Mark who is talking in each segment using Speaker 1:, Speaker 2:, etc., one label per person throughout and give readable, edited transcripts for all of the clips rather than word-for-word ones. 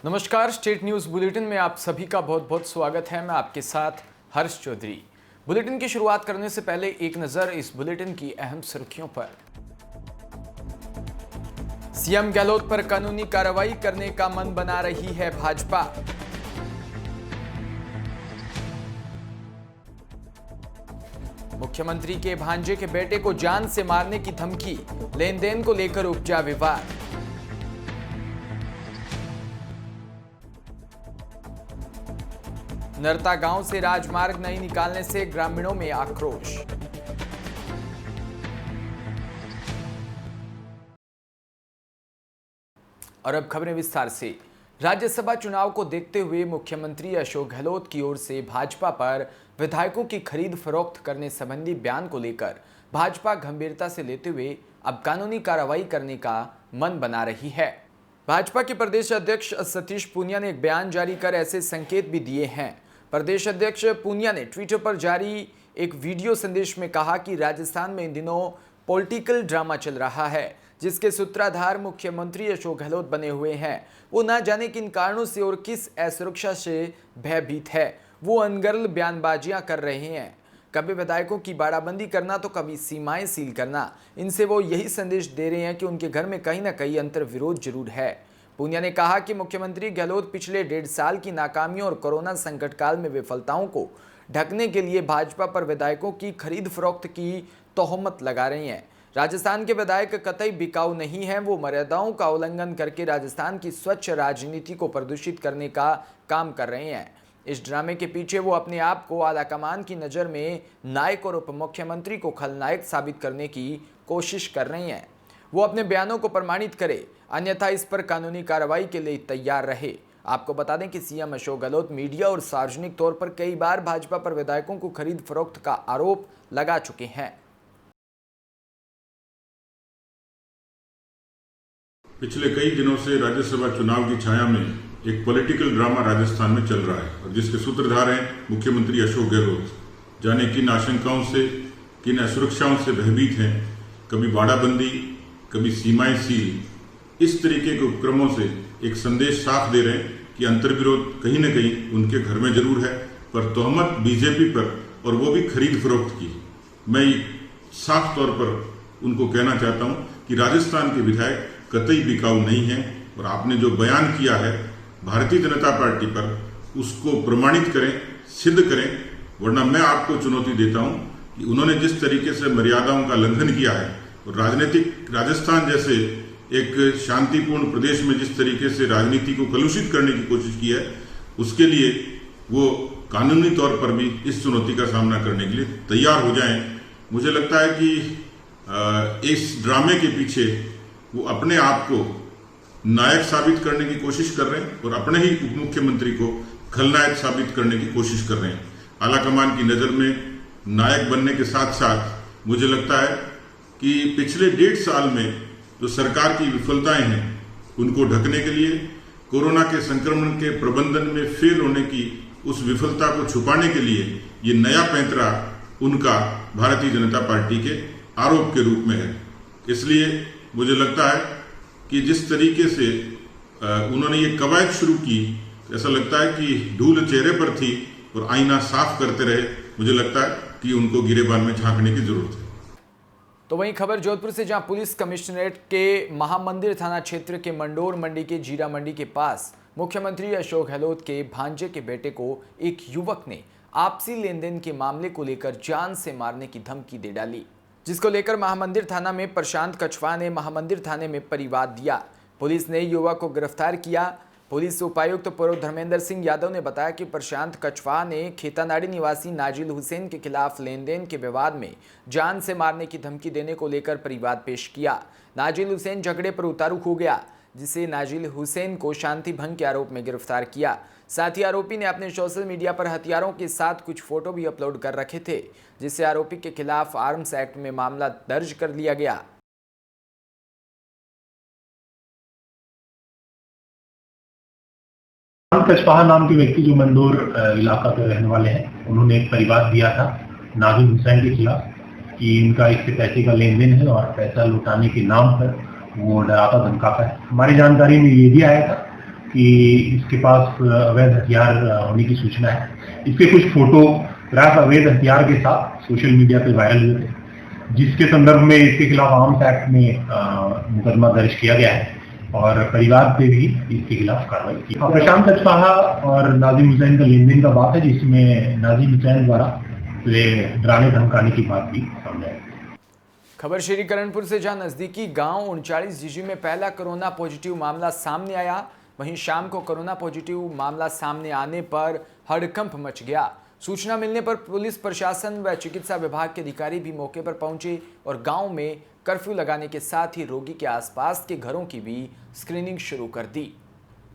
Speaker 1: नमस्कार, state news bulletin में आप सभी का बहुत बहुत स्वागत है। मैं आपके साथ हर्ष चौधरी। बुलेटिन की शुरुआत करने से पहले एक नजर इस बुलेटिन की अहम सुर्खियों पर। सीएम गहलोत पर कानूनी कार्रवाई करने का मन बना रही है भाजपा। मुख्यमंत्री के भांजे के बेटे को जान से मारने की धमकी, लेन देन को लेकर उपजा विवाद। नरता गांव से राजमार्ग नहीं निकालने से ग्रामीणों में आक्रोश। और अब खबरें विस्तार से। राज्यसभा चुनाव को देखते हुए मुख्यमंत्री अशोक गहलोत की ओर से भाजपा पर विधायकों की खरीद फरोख्त करने संबंधी बयान को लेकर भाजपा गंभीरता से लेते हुए अब कानूनी कार्रवाई करने का मन बना रही है। भाजपा के प्रदेश अध्यक्ष सतीश पूनिया ने एक बयान जारी कर ऐसे संकेत भी दिए हैं। प्रदेश अध्यक्ष पूनिया ने ट्विटर पर जारी एक वीडियो संदेश में कहा कि राजस्थान में इन दिनों पॉलिटिकल ड्रामा चल रहा है, जिसके सूत्रधार मुख्यमंत्री अशोक गहलोत बने हुए हैं। वो ना जाने किन कारणों से और किस असुरक्षा से भयभीत है। वो अनर्गल बयानबाजियां कर रहे हैं, कभी विधायकों की बाड़ाबंदी करना तो कभी सीमाएं सील करना। इनसे वो यही संदेश दे रहे हैं कि उनके घर में कहीं ना कहीं अंतर्विरोध जरूर है। पूनिया ने कहा कि मुख्यमंत्री गहलोत पिछले 1.5 साल की नाकामियों और कोरोना संकट काल में विफलताओं को ढकने के लिए भाजपा पर विधायकों की खरीद फरोख्त की तोहमत लगा रही हैं। राजस्थान के विधायक कतई बिकाऊ नहीं हैं। वो मर्यादाओं का उल्लंघन करके राजस्थान की स्वच्छ राजनीति को प्रदूषित करने का काम कर रहे हैं। इस ड्रामे के पीछे वो अपने आप को आलाकमान की नज़र में नायक और उप मुख्यमंत्री को खलनायक साबित करने की कोशिश कर रही हैं। वो अपने बयानों को प्रमाणित करे, अन्यथा इस पर कानूनी कार्रवाई के लिए तैयार रहे। आपको बता दें कि सीएम अशोक गहलोत मीडिया और सार्वजनिक तौर पर कई बार भाजपा पर विधायकों को खरीद फरोख्त का आरोप लगा चुके हैं।
Speaker 2: पिछले कई दिनों से राज्यसभा चुनाव की छाया में एक पॉलिटिकल ड्रामा राजस्थान में चल रहा है और जिसके सूत्रधार हैं मुख्यमंत्री अशोक गहलोत। जाने किन आशंकाओं से, किन असुरक्षाओं से भयभीत हैं, कभी बाड़ाबंदी, कभी सीमाएं सील, इस तरीके के उपक्रमों से एक संदेश साफ दे रहे हैं कि अंतर्विरोध कहीं न कहीं उनके घर में जरूर है, पर तोहमत बीजेपी पर, और वो भी खरीद फरोख्त की। मैं साफ तौर पर उनको कहना चाहता हूं कि राजस्थान के विधायक कतई बिकाऊ नहीं हैं और आपने जो बयान किया है भारतीय जनता पार्टी पर, उसको प्रमाणित करें, सिद्ध करें, वरना मैं आपको चुनौती देता हूं कि उन्होंने जिस तरीके से मर्यादाओं का लंघन किया है और राजनीतिक राजस्थान जैसे एक शांतिपूर्ण प्रदेश में जिस तरीके से राजनीति को कलुषित करने की कोशिश की है, उसके लिए वो कानूनी तौर पर भी इस चुनौती का सामना करने के लिए तैयार हो जाएं। मुझे लगता है कि इस ड्रामे के पीछे वो अपने आप को नायक साबित करने की कोशिश कर रहे हैं और अपने ही उप मुख्यमंत्री को खलनायक साबित करने की कोशिश कर रहे हैं। आलाकमान की नज़र में नायक बनने के साथ साथ मुझे लगता है कि पिछले 1.5 साल में जो सरकार की विफलताएं हैं उनको ढकने के लिए, कोरोना के संक्रमण के प्रबंधन में फेल होने की उस विफलता को छुपाने के लिए ये नया पैंतरा उनका भारतीय जनता पार्टी के आरोप के रूप में है। इसलिए मुझे लगता है कि जिस तरीके से उन्होंने ये कवायद शुरू की, ऐसा लगता है कि धूल चेहरे पर थी और आईना साफ करते रहे। मुझे लगता है कि उनको गिरेबान में झांकने की जरूरत है।
Speaker 1: तो वहीं खबर जोधपुर से, जहां पुलिस कमिश्नरेट के महामंदिर थाना क्षेत्र के मंडोर मंडी के जीरा मंडी के पास मुख्यमंत्री अशोक गहलोत के भांजे के बेटे को एक युवक ने आपसी लेन देन के मामले को लेकर जान से मारने की धमकी दे डाली, जिसको लेकर महामंदिर थाना में प्रशांत कछवा ने महामंदिर थाने में परिवाद दिया। पुलिस ने युवक को गिरफ्तार किया। पुलिस उपायुक्त पूर्व धर्मेंद्र सिंह यादव ने बताया कि प्रशांत कछवा ने खेतानाड़ी निवासी नाजिल हुसैन के खिलाफ लेन देन के विवाद में जान से मारने की धमकी देने को लेकर परिवाद पेश किया। नाजिल हुसैन झगड़े पर उतारू हो गया, जिसे नाजिल हुसैन को शांति भंग के आरोप में गिरफ्तार किया। साथ ही आरोपी ने अपने सोशल मीडिया पर हथियारों के साथ कुछ फोटो भी अपलोड कर रखे थे, जिससे आरोपी के खिलाफ आर्म्स एक्ट में मामला दर्ज कर लिया गया।
Speaker 3: कछवाहा नाम के व्यक्ति जो मंदोर इलाका के रहने वाले हैं, उन्होंने एक परिवाद दिया था नाजिल हुसैन के खिलाफ कि इनका इससे पैसे का लेन देन है और पैसा लुटाने के नाम पर वो डराता धमकाता है। हमारी जानकारी में ये भी आया था कि इसके पास अवैध हथियार होने की सूचना है। इसके कुछ फोटोग्राफ अवैध हथियार के साथ सोशल मीडिया पे वायरल हुए थे, जिसके संदर्भ में इसके खिलाफ आर्म्स एक्ट में मुकदमा दर्ज किया गया है और परिवार पे भी इसके खिलाफ कार्रवाई की। प्रशांत अचपाहा और नाजिम हुसैन का लेन देन का बात है, जिसमें नाजिम हुसैन द्वारा डराने धमकाने की बात भी सामने आई।
Speaker 1: खबर श्री करणपुर से, जहां नजदीकी गांव 39 जीजी में पहला कोरोना पॉजिटिव मामला सामने आया। वहीं शाम को कोरोना पॉजिटिव मामला सामने आने पर हड़कंप मच गया। सूचना मिलने पर पुलिस प्रशासन व चिकित्सा विभाग के अधिकारी भी मौके पर पहुंचे और गांव में कर्फ्यू लगाने के साथ ही रोगी के आसपास के घरों की भी स्क्रीनिंग शुरू कर दी।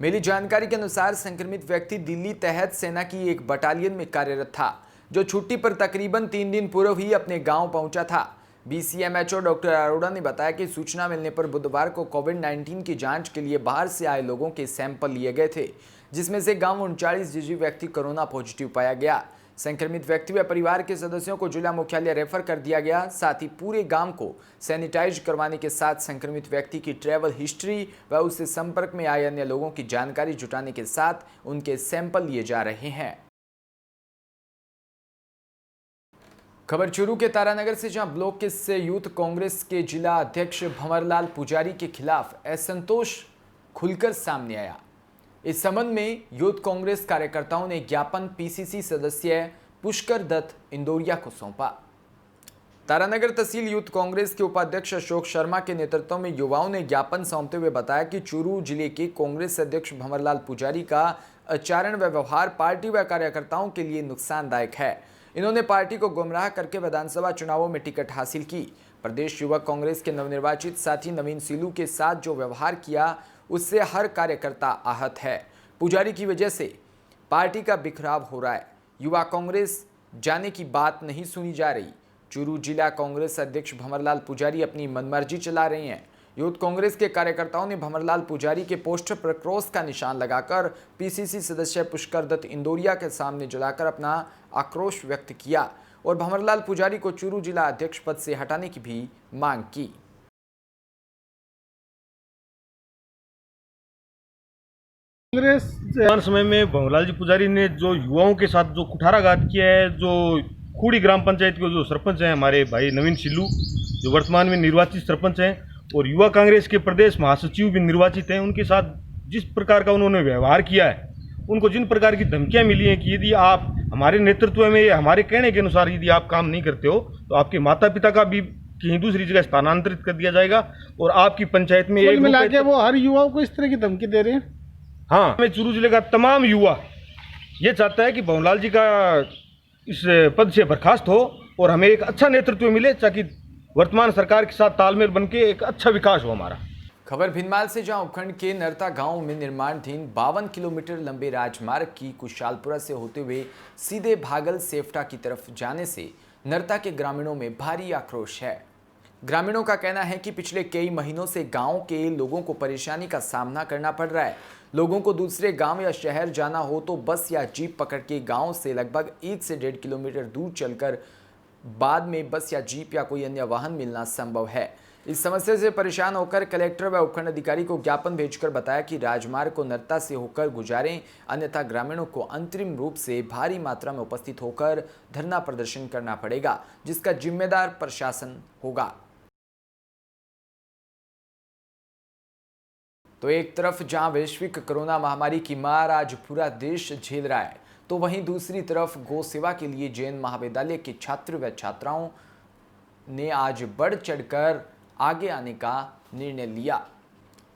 Speaker 1: मिली जानकारी के अनुसार संक्रमित व्यक्ति दिल्ली तहत सेना की एक बटालियन में कार्यरत था, जो छुट्टी पर तकरीबन 3 दिन पूर्व ही अपने गांव पहुंचा था। BCMHO डॉक्टर अरोड़ा ने बताया कि सूचना मिलने पर बुधवार को कोविड-19 की जांच के लिए बाहर से आए लोगों के सैंपल लिए गए थे, जिसमें से गांव 39 जीजी व्यक्ति कोरोना पॉजिटिव पाया गया। संक्रमित व्यक्ति व परिवार के सदस्यों को जिला मुख्यालय रेफर कर दिया गया। साथ ही पूरे गांव को सैनिटाइज करवाने के साथ संक्रमित व्यक्ति की ट्रैवल हिस्ट्री व उससे संपर्क में आए अन्य लोगों की जानकारी जुटाने के साथ उनके सैंपल लिए जा रहे हैं। खबर चूरू के तारानगर से, जहां ब्लॉक के यूथ कांग्रेस के जिला अध्यक्ष भंवरलाल पुजारी के खिलाफ असंतोष खुलकर सामने आया। इस संबंध में यूथ कांग्रेस कार्यकर्ताओं ने ज्ञापन PCC सदस्य पुष्कर दत्त इंदौरिया को सौंपा। तारानगर तहसील यूथ कांग्रेस के उपाध्यक्ष अशोक शर्मा के नेतृत्व में युवाओं ने ज्ञापन सौंपते हुए बताया कि चूरू जिले के कांग्रेस अध्यक्ष भंवरलाल पुजारी का आचरण व व्यवहार पार्टी व कार्यकर्ताओं के लिए नुकसानदायक है। इन्होंने पार्टी को गुमराह करके विधानसभा चुनावों में टिकट हासिल की। प्रदेश युवक कांग्रेस के नवनिर्वाचित साथी नवीन सिलू के साथ जो व्यवहार किया, उससे हर कार्यकर्ता आहत है। पुजारी की वजह से पार्टी का बिखराव हो रहा है। युवा कांग्रेस जाने की बात नहीं सुनी जा रही। चूरू जिला कांग्रेस अध्यक्ष भंवरलाल पुजारी अपनी मनमर्जी चला रहे हैं। यूथ कांग्रेस के कार्यकर्ताओं ने भंवरलाल पुजारी के पोस्टर पर क्रॉस का निशान लगाकर PCC सदस्य पुष्कर दत्त इंदौरिया के सामने जलाकर अपना आक्रोश व्यक्त किया और भंवरलाल पुजारी को चूरू जिला अध्यक्ष पद से हटाने की भी मांग की।
Speaker 4: कांग्रेस समय में भंवरलाल जी पुजारी ने जो युवाओं के साथ जो कुठाराघात किया है, जो खूड़ी ग्राम पंचायत के जो सरपंच हैं हमारे भाई नवीन सिल्लू, जो वर्तमान में निर्वाचित सरपंच हैं, और युवा कांग्रेस के प्रदेश महासचिव भी निर्वाचित हैं, उनके साथ जिस प्रकार का उन्होंने व्यवहार किया है, उनको जिन प्रकार की धमकियां मिली हैं कि यदि आप हमारे नेतृत्व में हमारे कहने के अनुसार यदि आप काम नहीं करते हो तो आपके माता पिता का भी कहीं दूसरी जगह स्थानांतरित कर दिया जाएगा और आपकी पंचायत में एक
Speaker 5: मिला के वो हर युवाओं को इस तरह की धमकी दे रहे हैं।
Speaker 4: हाँ, मैं चूरू जिले का तमाम युवा ये चाहता है कि भंवरलाल जी का इस पद से बर्खास्त हो और हमें एक अच्छा नेतृत्व मिले, ताकि वर्तमान सरकार के साथ तालमेल बनके एक अच्छा विकास हो हमारा।
Speaker 1: खबर भिनमाल से, जहां उपखंड के नरता गांव में निर्माणाधीन 52 किलोमीटर लंबे राजमार्ग की कुशालपुरा से होते हुए सीधे भागल सेफ्टा की तरफ जाने से नरता के ग्रामीणों में भारी आक्रोश है। ग्रामीणों का कहना है कि पिछले कई महीनों से गांव के लोगों को परेशानी का सामना करना पड़ रहा है। लोगों को दूसरे गांव या शहर जाना हो तो बस या जीप पकड़ के गांव से लगभग 1 से 1.5 किलोमीटर दूर चलकर बाद में बस या जीप या कोई अन्य वाहन मिलना संभव है। इस समस्या से परेशान होकर कलेक्टर व उपखंड अधिकारी को ज्ञापन भेजकर बताया कि राजमार्ग को नरता से होकर गुजारें, अन्यथा ग्रामीणों को अंतरिम रूप से भारी मात्रा में उपस्थित होकर धरना प्रदर्शन करना पड़ेगा, जिसका जिम्मेदार प्रशासन होगा। तो एक तरफ जहां वैश्विक कोरोना महामारी की मार आज पूरा देश झेल रहा है, तो वहीं दूसरी तरफ गौ सेवा के लिए जैन महाविद्यालय के छात्र व छात्राओं ने आज बढ़ चढ़कर आगे आने का निर्णय लिया।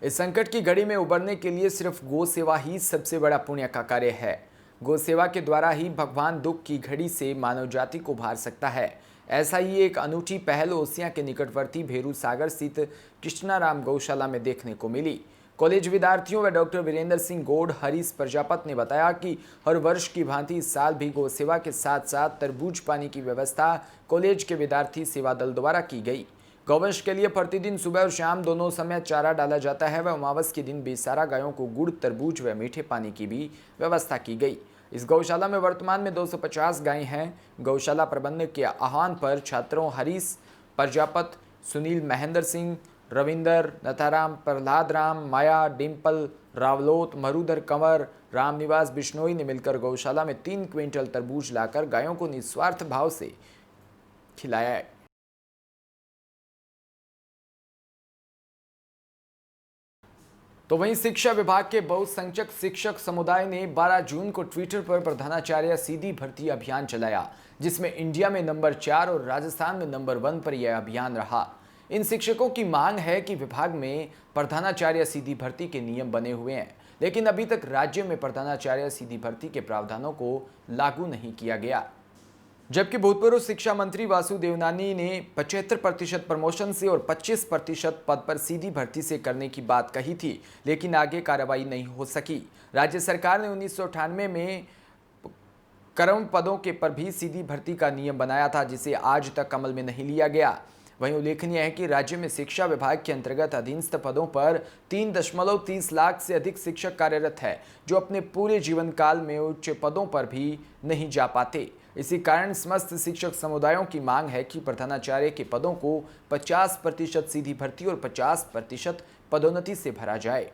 Speaker 1: इस संकट की घड़ी में उबरने के लिए सिर्फ गौ सेवा ही सबसे बड़ा पुण्य का कार्य है। गौ सेवा के द्वारा ही भगवान दुख की घड़ी से मानव जाति को उभार सकता है। ऐसा ही एक अनूठी पहल ओसियां के निकटवर्ती भेरू सागर स्थित कृष्णाराम गौशाला में देखने को मिली। कॉलेज विद्यार्थियों व डॉक्टर वीरेंद्र सिंह गौड़ हरीश प्रजापत ने बताया कि हर वर्ष की भांति इस साल भी गौ सेवा के साथ साथ तरबूज पानी की व्यवस्था कॉलेज के विद्यार्थी सेवा दल द्वारा की गई। गौवंश के लिए प्रतिदिन सुबह और शाम दोनों समय चारा डाला जाता है व अमावस के दिन बेसारा गायों को गुड़, तरबूज व मीठे पानी की भी व्यवस्था की गई। इस गौशाला में वर्तमान में 250 गायें हैं। गौशाला प्रबंधक के आह्वान पर छात्रों हरीश प्रजापत, सुनील, महेंद्र सिंह, रविंदर, नथाराम, प्रहलाद राम, माया, डिम्पल, रावलोत, मरुधर कंवर, रामनिवास बिश्नोई ने मिलकर गौशाला में 3 क्विंटल तरबूज लाकर गायों को निस्वार्थ भाव से खिलाया है। तो वहीं शिक्षा विभाग के बहुसंख्यक शिक्षक समुदाय ने 12 जून को ट्विटर पर प्रधानाचार्य सीधी भर्ती अभियान चलाया, जिसमें इंडिया में नंबर 4 और राजस्थान में नंबर 1 पर यह अभियान रहा। इन शिक्षकों की मांग है कि विभाग में प्रधानाचार्य सीधी भर्ती के नियम बने हुए हैं, लेकिन अभी तक राज्य में प्रधानाचार्य सीधी भर्ती के प्रावधानों को लागू नहीं किया गया। जबकि भूतपूर्व शिक्षा मंत्री वासु देवनानी ने 75% प्रमोशन से और 25% पद पर सीधी भर्ती से करने की बात कही थी, लेकिन आगे कार्रवाई नहीं हो सकी। राज्य सरकार ने 1998 में कर्म पदों के पर भी सीधी भर्ती का नियम बनाया था, जिसे आज तक अमल में नहीं लिया गया। वहीं उल्लेखनीय है कि राज्य में शिक्षा विभाग के अंतर्गत अधीनस्थ पदों पर 3.30 लाख से अधिक शिक्षक कार्यरत है, जो अपने पूरे जीवन काल में उच्च पदों पर भी नहीं जा पाते। इसी कारण समस्त शिक्षक समुदायों की मांग है कि प्रधानाचार्य के पदों को 50% सीधी भर्ती और 50% पदोन्नति से भरा जाए।